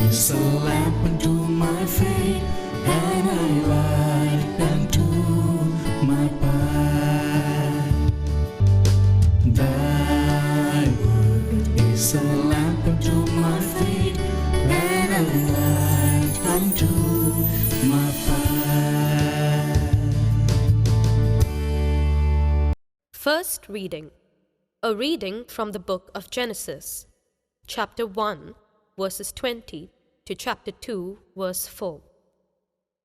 is a lamp unto my feet, and a light unto my path. Thy word is a lamp unto my feet, and a light unto my path. First reading. A reading from the book of Genesis, chapter 1, verses 20 to chapter 2, verse 4.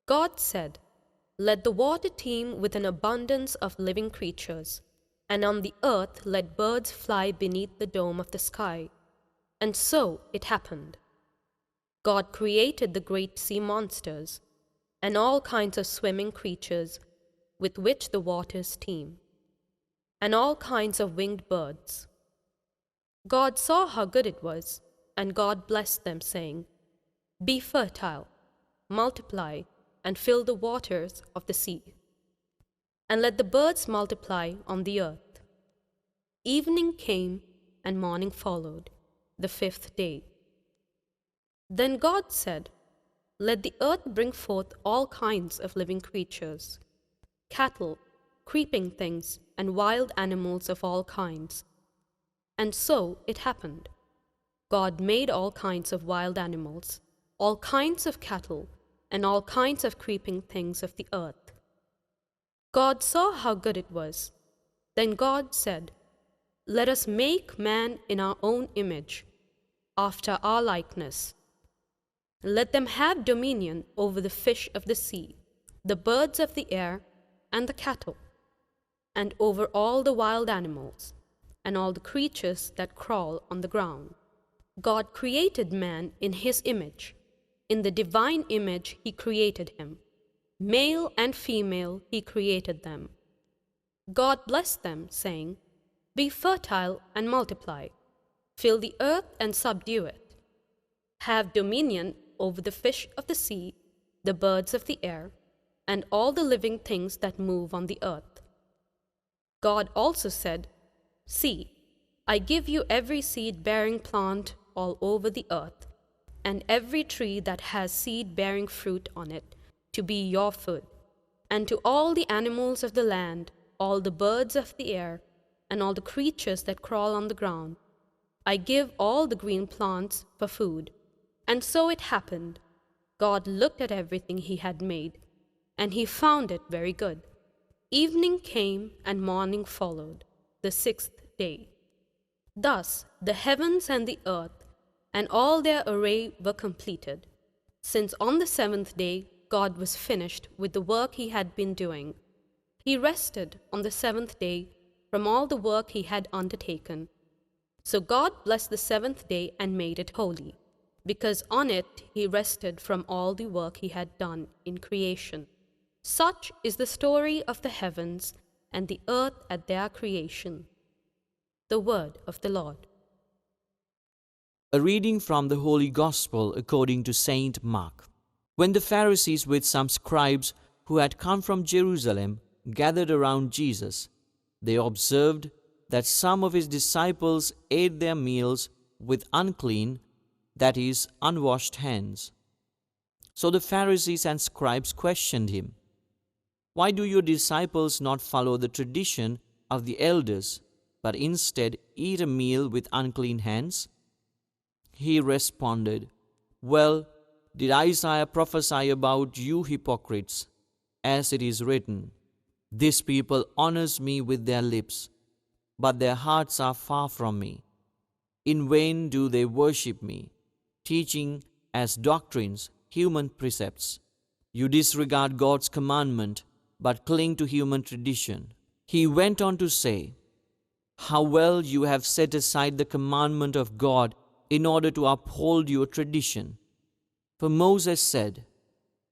God said, "Let the water teem with an abundance of living creatures, and on the earth let birds fly beneath the dome of the sky." And so it happened. God created the great sea monsters and all kinds of swimming creatures with which the waters teem, and all kinds of winged birds. God saw how good it was, and God blessed them, saying, "Be fertile, multiply, and fill the waters of the sea, and let the birds multiply on the earth." Evening came, and morning followed, the fifth day. Then God said, "Let the earth bring forth all kinds of living creatures, cattle, creeping things, and wild animals of all kinds." And so it happened. God made all kinds of wild animals, all kinds of cattle, and all kinds of creeping things of the earth. God saw how good it was. Then God said, "Let us make man in our own image, after our likeness. Let them have dominion over the fish of the sea, the birds of the air, and the cattle, and over all the wild animals, and all the creatures that crawl on the ground." God created man in his image. In the divine image he created him. Male and female he created them. God blessed them, saying, "Be fertile and multiply. Fill the earth and subdue it. Have dominion over the fish of the sea, the birds of the air, and all the living things that move on the earth." God also said, "See, I give you every seed-bearing plant all over the earth, and every tree that has seed-bearing fruit on it, to be your food, and to all the animals of the land, all the birds of the air, and all the creatures that crawl on the ground. I give all the green plants for food." And so it happened. God looked at everything he had made, and he found it very good. Evening came, and morning followed, the sixth day. Thus the heavens and the earth and all their array were completed, since on the seventh day God was finished with the work he had been doing. He rested on the seventh day from all the work he had undertaken. So God blessed the seventh day and made it holy, because on it he rested from all the work he had done in creation. Such is the story of the heavens and the earth at their creation. The word of the Lord. A reading from the Holy Gospel according to Saint Mark. When the Pharisees with some scribes who had come from Jerusalem gathered around Jesus, they observed that some of his disciples ate their meals with unclean, that is, unwashed hands. So the Pharisees and scribes questioned him, "Why do your disciples not follow the tradition of the elders, but instead eat a meal with unclean hands?" He responded, "Well, did Isaiah prophesy about you hypocrites, as it is written, 'This people honors me with their lips, but their hearts are far from me. In vain do they worship me, teaching as doctrines human precepts. You disregard God's commandment, but cling to human tradition.'" He went on to say, "How well you have set aside the commandment of God in order to uphold your tradition. For Moses said,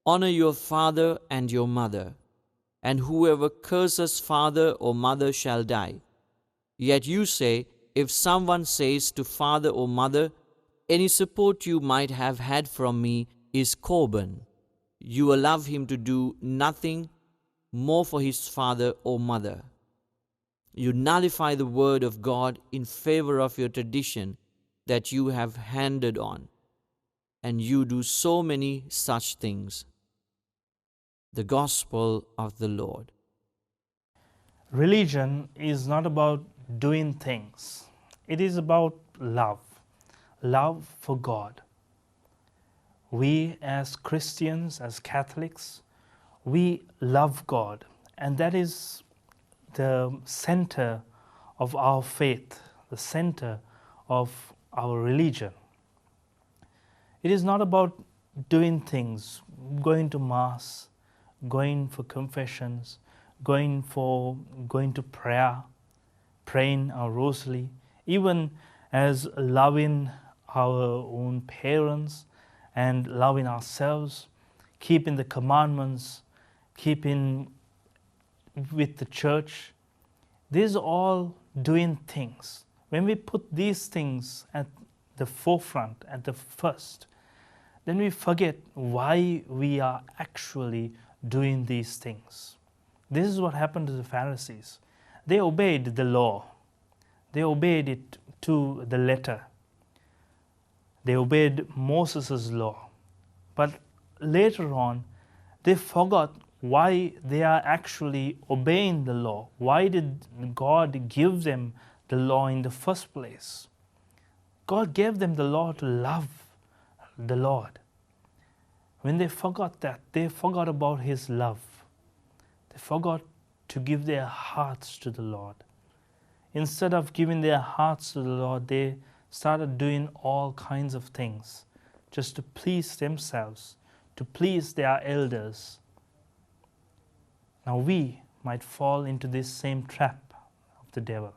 'Honor your father and your mother,' and whoever curses father or mother shall die. Yet you say, if someone says to father or mother, 'Any support you might have had from me is Korban,' you allow him to do nothing more for his father or mother. You nullify the word of God in favor of your tradition that you have handed on. and you do so many such things. The Gospel of the Lord. Religion is not about doing things. It is about love. Love for God. We as Christians, as Catholics, we love God. And that is the center of our faith, the center of our religion. It is not about doing things, going to Mass, going for confessions, going to prayer, praying our rosary, even as loving our own parents and loving ourselves, keeping the commandments, keeping with the church. These are all doing things. When we put these things at the forefront, at the first, then we forget why we are actually doing these things. This is what happened to the Pharisees. They obeyed the law. They obeyed it to the letter. They obeyed Moses' law. But later on, they forgot why they are actually obeying the law. Why did God give them the law in the first place? God gave them the law to love the Lord. When they forgot that, they forgot about His love. They forgot to give their hearts to the Lord. Instead of giving their hearts to the Lord, they started doing all kinds of things just to please themselves, to please their elders. Now we might fall into this same trap of the devil.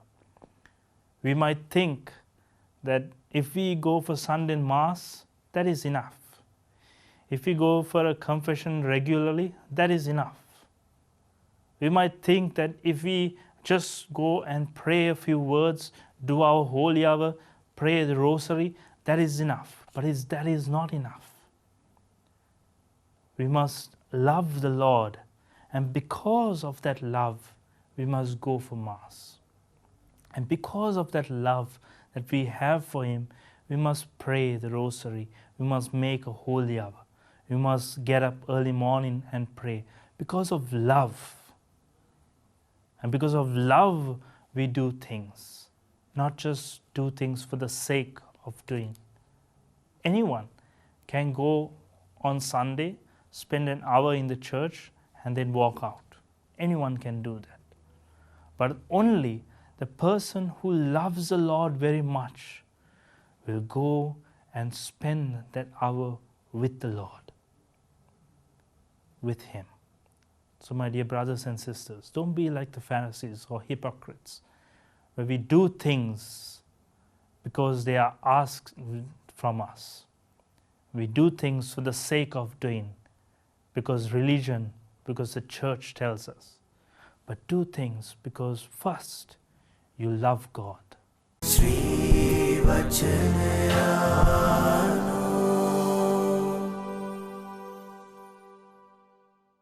We might think that if we go for Sunday Mass, that is enough. If we go for a confession regularly, that is enough. We might think that if we just go and pray a few words, do our holy hour, pray the rosary, that is enough. But that is not enough. We must love the Lord, and because of that love, we must go for Mass. And because of that love that we have for Him, we must pray the rosary, we must make a holy hour, we must get up early morning and pray. Because of love. And because of love, we do things, not just do things for the sake of doing. Anyone can go on Sunday, spend an hour in the church, and then walk out. Anyone can do that. But only the person who loves the Lord very much will go and spend that hour with the Lord, with Him. So my dear brothers and sisters, don't be like the Pharisees or hypocrites, where we do things because they are asked from us. We do things for the sake of doing, because religion, because the church tells us. But do things because first you love God. Sri Wachanayano.